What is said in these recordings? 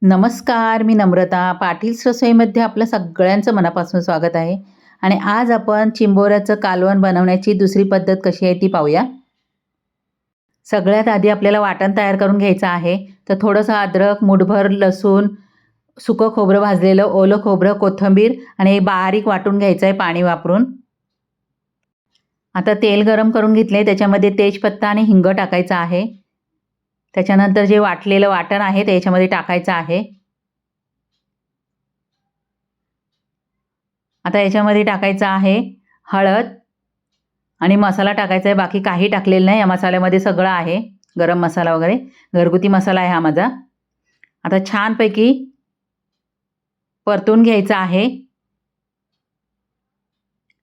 नमस्कार, मी नम्रता. पाटील्स रसोईमध्ये आपलं सगळ्यांचं मनापासून स्वागत आहे. आणि आज आपण चिंबोऱ्याचं कालवण बनवण्याची दुसरी पद्धत कशी आहे ती पाहूया. सगळ्यात आधी आपल्याला वाटण तयार करून घ्यायचं आहे. तर थोडंसं अद्रक, मूठभर लसूण, सुकं खोबरं भाजलेलं, ओलं खोबरं, कोथिंबीर आणि हे बारीक वाटून घ्यायचं आहे पाणी वापरून. आता तेल गरम करून घेतले, त्याच्यामध्ये तेजपत्ता आणि हिंग टाकायचा आहे. त्याच्यानंतर जे वाटलेलं वाटण आहे ते याच्यामध्ये टाकायचं आहे. आता याच्यामध्ये टाकायचं आहे हळद आणि मसाला टाकायचा आहे. बाकी काही टाकलेलं नाही, या मसाल्यामध्ये सगळं आहे. गरम मसाला वगैरे घरगुती मसाला आहे हा माझा. आता छानपैकी परतून घ्यायचं आहे.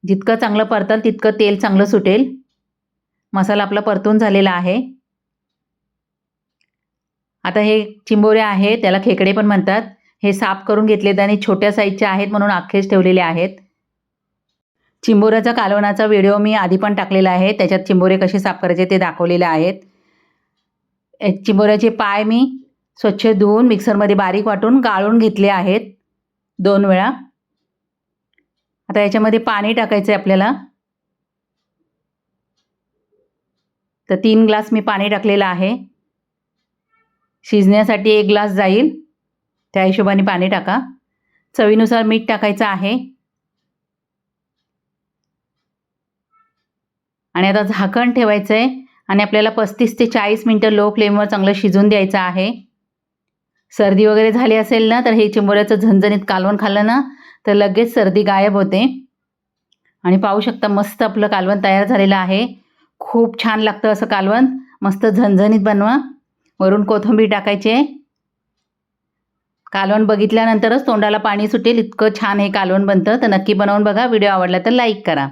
जितकं चांगलं परतल तितकं तेल चांगलं सुटेल. मसाला आपला परतून झालेला आहे. आता हे चिंबोरे आहे, त्याला खेकडे पण म्हणतात. हे साफ करून घेतलेत आणि छोट्या साईजचे आहेत म्हणून अख्खेच ठेवलेले आहेत. चिंबोऱ्याचा कालवणाचा व्हिडिओ मी आधी पण टाकलेला आहे. त्याच्यात चिंबोरे कसे साफ करायचे ते दाखवलेले आहेत. चिंबोऱ्याचे पाय मी स्वच्छ धुवून मिक्सरमध्ये बारीक वाटून गाळून घेतले आहेत 2 वेळा. आता याच्यामध्ये पाणी टाकायचं आहे आपल्याला. तर 3 ग्लास मी पाणी टाकलेलं आहे. शिजण्यासाठी 1 ग्लास जाईल, त्या हिशोबाने पाणी टाका. चवीनुसार मीठ टाकायचं आहे. आणि आता झाकण ठेवायचं आहे आणि आपल्याला 35 ते 40 मिनटं लो फ्लेमवर चांगलं शिजून द्यायचं आहे. सर्दी वगैरे झाली असेल ना, तर हे चिंबोऱ्याचं झणझणीत कालवण खाल्लं ना, तर लगेच सर्दी गायब होते. आणि पाहू शकता मस्त आपलं कालवण तयार झालेलं आहे. खूप छान लागतं असं कालवण. मस्त झणझणीत बनवा. वरून कोथिंबीर टाकायचे. कालवण बघितल्यानंतरच तोंडाला पाणी सुटेल इतकं छान हे कालवण बनतं. तर नक्की बनवून बघा. व्हिडिओ आवडला तर लाईक करा.